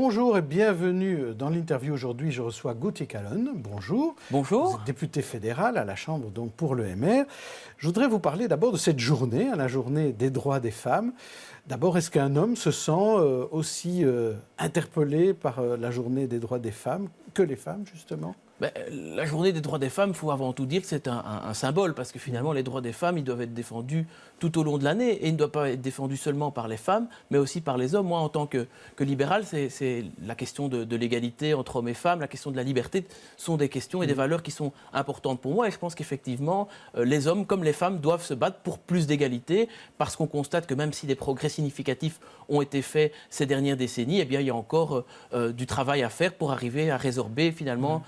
Bonjour et bienvenue dans l'interview. Aujourd'hui, je reçois Gauthier Calonne. Bonjour. Bonjour. Vous êtes député fédéral à la Chambre donc pour le MR. Je voudrais vous parler d'abord de cette journée, la journée des droits des femmes. D'abord, est-ce qu'un homme se sent aussi interpellé par la journée des droits des femmes que les femmes, justement ? La journée des droits des femmes, il faut avant tout dire que c'est un symbole, parce que finalement, les droits des femmes, ils doivent être défendus tout au long de l'année, et ils ne doivent pas être défendus seulement par les femmes, mais aussi par les hommes. Moi, en tant que libéral, c'est la question de l'égalité entre hommes et femmes, la question de la liberté, sont des questions et des valeurs qui sont importantes pour moi, et je pense qu'effectivement, les hommes comme les femmes doivent se battre pour plus d'égalité, parce qu'on constate que même si des progrès significatifs ont été faits ces dernières décennies, eh bien, il y a encore du travail à faire pour arriver à résorber finalement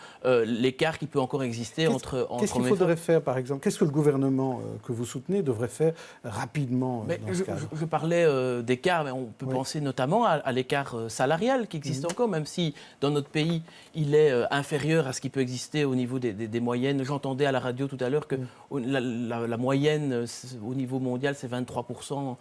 l'écart qui peut encore exister entre hommes et femmes. Qu'est-ce qu'il faudrait faire, par exemple ? Qu'est-ce que le gouvernement que vous soutenez devrait faire rapidement dans ce cadre ? Je parlais d'écart, mais on peut penser notamment à l'écart salarial qui existe encore, même si dans notre pays, il est inférieur à ce qui peut exister au niveau des moyennes. J'entendais à la radio tout à l'heure que la moyenne au niveau mondial, c'est 23%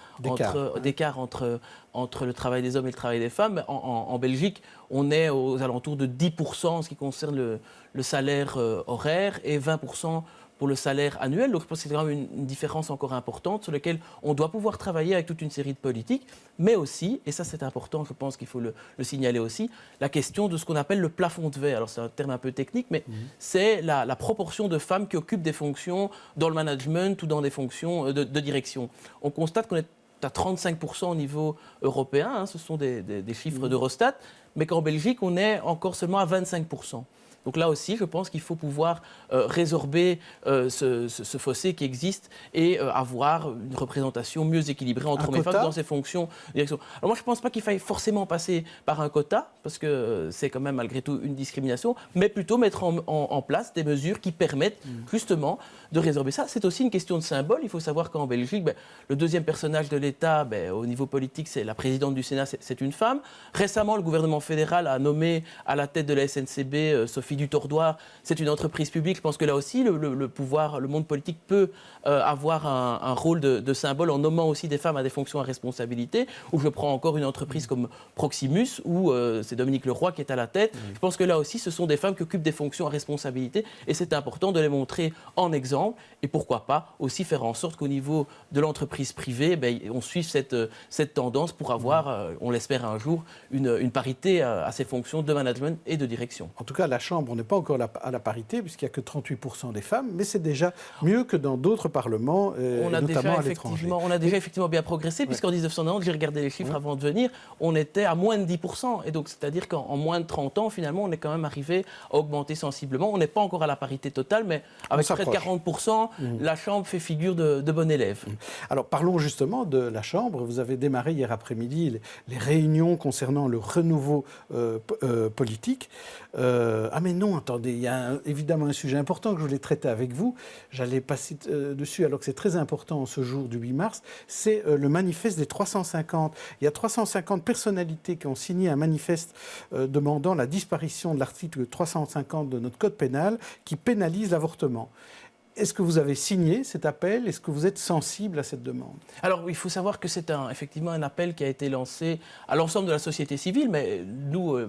d'écart entre le travail des hommes et le travail des femmes. En Belgique, on est aux alentours de 10% en ce qui concerne le salaire horaire et 20% pour le salaire annuel. Donc je pense que c'est quand même une différence encore importante sur laquelle on doit pouvoir travailler avec toute une série de politiques, mais aussi, et ça c'est important, je pense qu'il faut le signaler aussi, la question de ce qu'on appelle le plafond de verre. Alors c'est un terme un peu technique, mais c'est la proportion de femmes qui occupent des fonctions dans le management ou dans des fonctions de direction. On constate qu'on est à 35% au niveau européen, ce sont des chiffres d'Eurostat, mais qu'en Belgique, on est encore seulement à 25%. Donc là aussi, je pense qu'il faut pouvoir résorber ce fossé qui existe et avoir une représentation mieux équilibrée entre hommes et femmes dans ces fonctions de direction. Alors moi, je ne pense pas qu'il faille forcément passer par un quota, parce que c'est quand même malgré tout une discrimination, mais plutôt mettre en place des mesures qui permettent justement de résorber ça. C'est aussi une question de symbole. Il faut savoir qu'en Belgique, le deuxième personnage de l'État, au niveau politique, c'est la présidente du Sénat, c'est une femme. Récemment, le gouvernement fédéral a nommé à la tête de la SNCB Sophie Dutordoir. C'est une entreprise publique. Je pense que là aussi, le pouvoir, le monde politique peut avoir un rôle de symbole en nommant aussi des femmes à des fonctions à responsabilité. Ou je prends encore une entreprise comme Proximus, où c'est Dominique Leroy qui est à la tête. Je pense que là aussi, ce sont des femmes qui occupent des fonctions à responsabilité et c'est important de les montrer en exemple et pourquoi pas aussi faire en sorte qu'au niveau de l'entreprise privée, on suive cette tendance pour avoir, on l'espère un jour, une parité à ces fonctions de management et de direction. En tout cas, à la Chambre, on n'est pas encore à la parité puisqu'il n'y a que 38% des femmes, mais c'est déjà mieux que dans d'autres parlements, notamment à l'étranger. On a déjà effectivement bien progressé, puisqu'en 1990, j'ai regardé les chiffres avant de venir, on était à moins de 10%. Et donc, c'est-à-dire qu'en moins de 30 ans, finalement, on est quand même arrivé à augmenter sensiblement. On n'est pas encore à la parité totale, mais avec près de 40%, la Chambre fait figure de bon élève. Alors, parlons justement de la Chambre. Vous avez démarré hier après-midi les réunions concernant le renouveau politique. Mais non, attendez, il y a évidemment un sujet important que je voulais traiter avec vous. J'allais passer dessus alors que c'est très important en ce jour du 8 mars. C'est le manifeste des 350. Il y a 350 personnalités qui ont signé un manifeste demandant la disparition de l'article 350 de notre code pénal qui pénalise l'avortement. Est-ce que vous avez signé cet appel ? Est-ce que vous êtes sensible à cette demande ? Alors, il faut savoir que c'est effectivement un appel qui a été lancé à l'ensemble de la société civile, mais nous,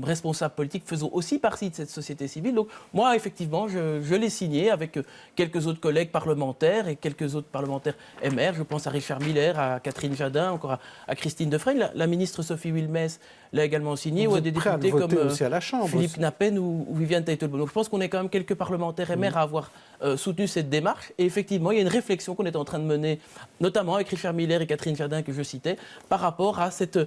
responsables politiques, faisons aussi partie de cette société civile. Donc, moi, effectivement, je l'ai signé avec quelques autres collègues parlementaires et quelques autres parlementaires MR. Je pense à Richard Miller, à Catherine Jadin, encore à Christine Defrey. La ministre Sophie Wilmès l'a également signé, ou à des députés comme Philippe Nappen ou Viviane Teitelbaum. Donc, je pense qu'on est quand même quelques parlementaires MR à avoir soutenu cette démarche. Et effectivement, il y a une réflexion qu'on est en train de mener, notamment avec Richard Miller et Catherine Jadin, que je citais, par rapport à cette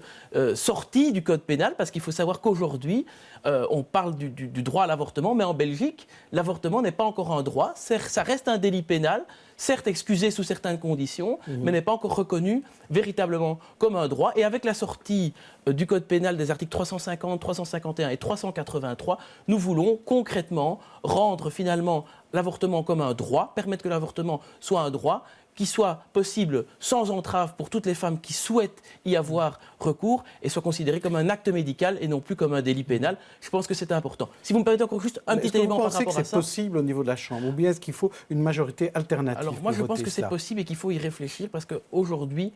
sortie du code pénal, parce qu'il faut savoir qu'aujourd'hui, on parle du droit à l'avortement, mais en Belgique, l'avortement n'est pas encore un droit. Ça reste un délit pénal, certes excusé sous certaines conditions, mais n'est pas encore reconnu véritablement comme un droit. Et avec la sortie du code pénal des articles 350, 351 et 383, nous voulons concrètement rendre finalement l'avortement comme un droit, permettre que l'avortement soit un droit qui soit possible sans entrave pour toutes les femmes qui souhaitent y avoir recours et soit considéré comme un acte médical et non plus comme un délit pénal. Je pense que c'est important. Si vous me permettez encore juste un petit élément par rapport à ça. Est-ce que vous pensez que c'est possible au niveau de la Chambre ou bien est-ce qu'il faut une majorité alternative? Alors moi je pense que c'est possible et qu'il faut y réfléchir parce qu'aujourd'hui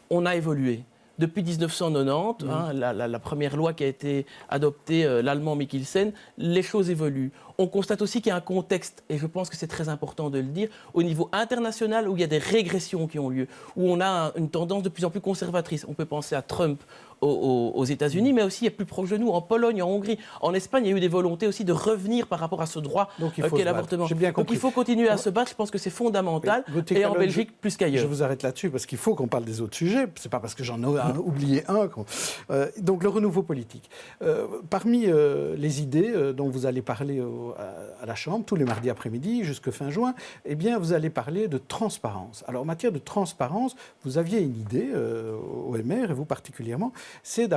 on a évolué. depuis 1990, la première loi qui a été adoptée, l'allemand Mikkelsen, les choses évoluent. On constate aussi qu'il y a un contexte, et je pense que c'est très important de le dire, au niveau international où il y a des régressions qui ont lieu, où on a une tendance de plus en plus conservatrice. On peut penser à Trump aux États-Unis, mais aussi il y a plus proche de nous, en Pologne, en Hongrie, en Espagne, il y a eu des volontés aussi de revenir par rapport à ce droit qu'est l'avortement. Donc il faut continuer à se battre, je pense que c'est fondamental, et en Belgique plus qu'ailleurs. Je vous arrête là-dessus parce qu'il faut qu'on parle des autres sujets, c'est pas parce que j'en ai oublié un. Donc le renouveau politique. Parmi les idées dont vous allez parler à la Chambre, tous les mardis après-midi, jusqu'à fin juin, eh bien vous allez parler de transparence. Alors en matière de transparence, vous aviez une idée au MR, et vous particulièrement, c'est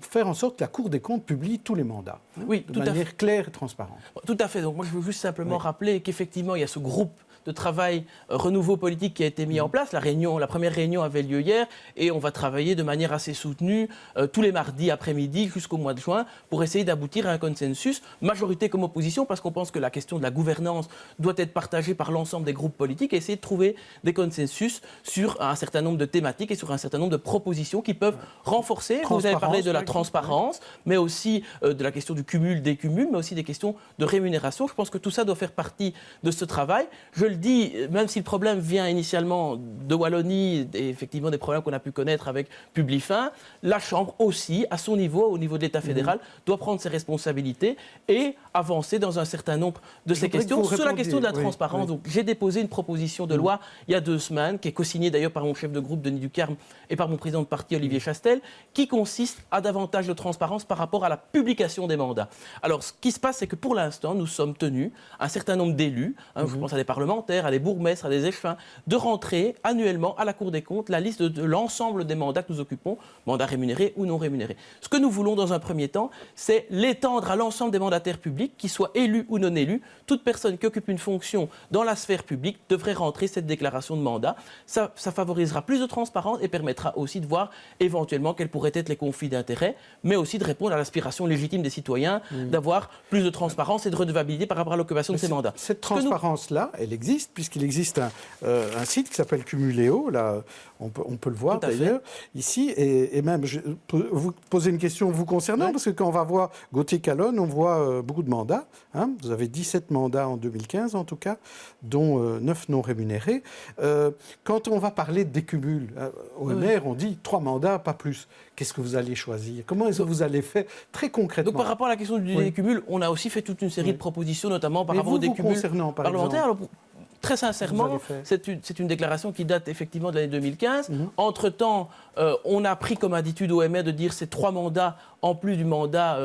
faire en sorte que la Cour des comptes publie tous les mandats, de manière claire et transparente. Tout à fait. Donc moi je veux juste simplement rappeler qu'effectivement il y a ce groupe de travail renouveau politique qui a été mis en place. La première réunion avait lieu hier et on va travailler de manière assez soutenue tous les mardis après-midi jusqu'au mois de juin pour essayer d'aboutir à un consensus, majorité comme opposition, parce qu'on pense que la question de la gouvernance doit être partagée par l'ensemble des groupes politiques et essayer de trouver des consensus sur un certain nombre de thématiques et sur un certain nombre de propositions qui peuvent renforcer. Vous avez parlé de la transparence, mais aussi de la question du cumul-décumul, mais aussi des questions de rémunération. Je pense que tout ça doit faire partie de ce travail. Je le dis, même si le problème vient initialement de Wallonie et effectivement des problèmes qu'on a pu connaître avec Publifin, la Chambre aussi, à son niveau, au niveau de l'État fédéral, doit prendre ses responsabilités et avancer dans un certain nombre de ces questions. Sur la question de la transparence, donc, j'ai déposé une proposition de loi il y a 2 semaines, qui est co-signée d'ailleurs par mon chef de groupe Denis Ducarme et par mon président de parti Olivier Chastel, qui consiste à davantage de transparence par rapport à la publication des mandats. Alors, ce qui se passe, c'est que pour l'instant, nous sommes tenus, un certain nombre d'élus, je pense à des parlementaires, à des bourgmestres, à des échevins, de rentrer annuellement à la Cour des comptes la liste de l'ensemble des mandats que nous occupons, mandats rémunérés ou non rémunérés. Ce que nous voulons dans un premier temps, c'est l'étendre à l'ensemble des mandataires publics, qu'ils soient élus ou non élus. Toute personne qui occupe une fonction dans la sphère publique devrait rentrer cette déclaration de mandat. Ça favorisera plus de transparence et permettra aussi de voir éventuellement quels pourraient être les conflits d'intérêts, mais aussi de répondre à l'aspiration légitime des citoyens d'avoir plus de transparence et de redevabilité par rapport à l'occupation de ces mandats. Cette transparence-là, elle existe, puisqu'il existe un site qui s'appelle Cumuléo, là, on peut le voir d'ailleurs, ici, et même, je peux vous poser une question vous concernant, parce que quand on va voir Gauthier-Calonne, on voit beaucoup de mandats, vous avez 17 mandats en 2015 en tout cas, dont 9 non rémunérés. Quand on va parler de décumul, au MR, on dit 3 mandats, pas plus. Qu'est-ce que vous allez choisir? Comment est-ce que vous allez faire très concrètement? Donc par rapport à la question du décumul, on a aussi fait toute une série de propositions, notamment par rapport au décumul parlementaire. Alors, très sincèrement, c'est une déclaration qui date effectivement de l'année 2015. Entre-temps, on a pris comme attitude au MR de dire c'est 3 mandats en plus du mandat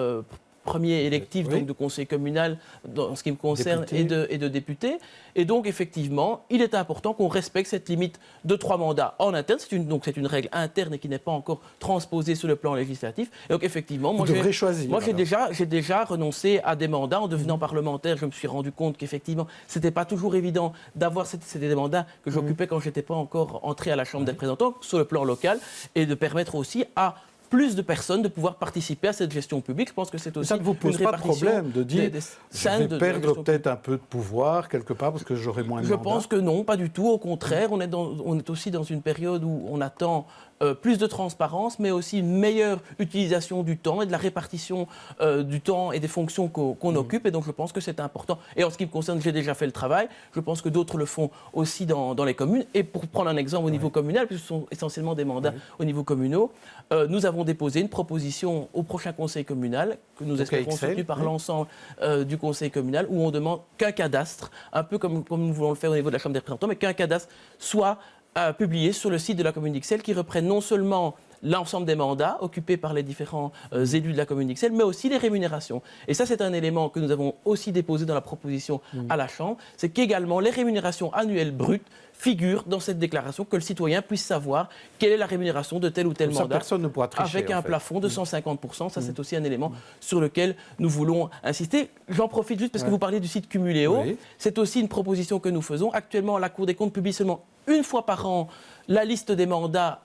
premier électif donc de conseil communal dans ce qui me concerne et de député. Et donc effectivement, il est important qu'on respecte cette limite de 3 mandats en interne. C'est une règle interne et qui n'est pas encore transposée sur le plan législatif. Et donc effectivement, moi j'ai déjà renoncé à des mandats en devenant parlementaire. Je me suis rendu compte qu'effectivement, c'était pas toujours évident d'avoir c'était des mandats que j'occupais quand j'étais pas encore entré à la Chambre des représentants sur le plan local et de permettre aussi à plus de personnes de pouvoir participer à cette gestion publique. Je pense que c'est aussi ça ne vous pose pas de problème de dire je vais perdre peut-être un peu de pouvoir quelque part parce que j'aurai moins de mandats? Je pense que non, pas du tout. Au contraire, on est aussi dans une période où on attend plus de transparence, mais aussi une meilleure utilisation du temps et de la répartition du temps et des fonctions qu'on occupe. Et donc, je pense que c'est important. Et en ce qui me concerne, j'ai déjà fait le travail. Je pense que d'autres le font aussi dans les communes. Et pour prendre un exemple au niveau communal, puisque ce sont essentiellement des mandats au niveau communaux, nous avons déposé une proposition au prochain conseil communal, que nous espérons soutenu par l'ensemble du conseil communal, où on demande qu'un cadastre, un peu comme nous voulons le faire au niveau de la Chambre des représentants, mais qu'un cadastre soit publié sur le site de la commune d'Ixelles, qui reprenne non seulement l'ensemble des mandats occupés par les différents élus de la commune d'Ixelles, mais aussi les rémunérations. Et ça, c'est un élément que nous avons aussi déposé dans la proposition à la Chambre, c'est qu'également les rémunérations annuelles brutes figurent dans cette déclaration, que le citoyen puisse savoir quelle est la rémunération de tel ou tel mandat, personne ne pourra tricher, avec un plafond de 150%. Ça, c'est aussi un élément sur lequel nous voulons insister. J'en profite juste parce que vous parlez du site Cumuléo. C'est aussi une proposition que nous faisons. Actuellement, la Cour des comptes publie seulement une fois par an la liste des mandats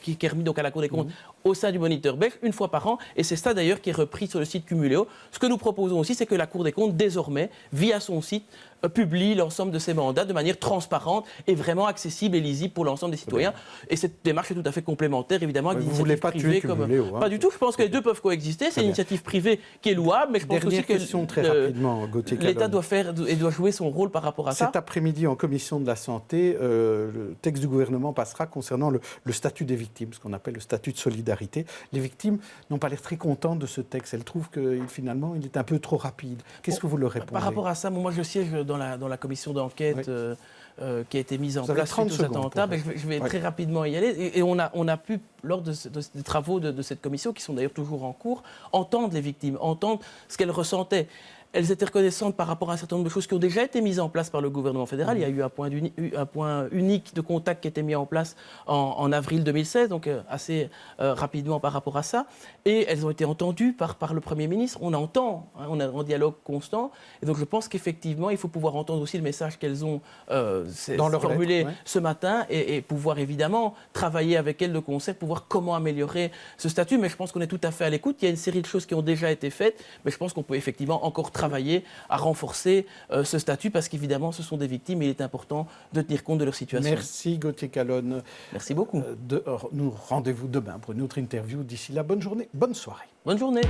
qui est remis donc à la Cour des comptes au sein du Moniteur belge, une fois par an. Et c'est ça d'ailleurs qui est repris sur le site Cumuléo. Ce que nous proposons aussi, c'est que la Cour des comptes, désormais, via son site, publie l'ensemble de ses mandats de manière transparente et vraiment accessible et lisible pour l'ensemble des citoyens. Et cette démarche est tout à fait complémentaire, évidemment, avec vous ne voulez pas tuer Cumuléo, hein. Pas du tout. Je pense que les deux peuvent coexister. C'est une initiative privée qui est louable, mais je pense aussi que question très rapidement, Gauthier l'État Calonne. doit jouer son rôle par rapport à ça. Cet après-midi, en commission de la santé, le texte du gouvernement passera concernant le statut des victimes, ce qu'on appelle le statut de solidarité. Les victimes n'ont pas l'air très contentes de ce texte. Elles trouvent que finalement, il est un peu trop rapide. Qu'est-ce que vous leur répondez? Par rapport à ça, moi je siège dans la commission d'enquête qui a été mise en place suite aux attentats. Je vais très rapidement y aller. Et on a pu, lors des travaux de cette commission, qui sont d'ailleurs toujours en cours, entendre les victimes, entendre ce qu'elles ressentaient. Elles étaient reconnaissantes par rapport à un certain nombre de choses qui ont déjà été mises en place par le gouvernement fédéral. Il y a eu un point unique de contact qui a été mis en place en avril 2016, donc assez rapidement par rapport à ça. Et elles ont été entendues par le Premier ministre. On entend, on est en dialogue constant. Et donc je pense qu'effectivement, il faut pouvoir entendre aussi le message qu'elles ont formulé ce matin et pouvoir évidemment travailler avec elles de concert pour voir comment améliorer ce statut. Mais je pense qu'on est tout à fait à l'écoute. Il y a une série de choses qui ont déjà été faites, mais je pense qu'on peut effectivement encore travailler à renforcer ce statut parce qu'évidemment, ce sont des victimes et il est important de tenir compte de leur situation. Merci Gauthier Calonne. Merci beaucoup. Nous rendez-vous demain pour une autre interview. D'ici là, bonne journée, bonne soirée. Bonne journée.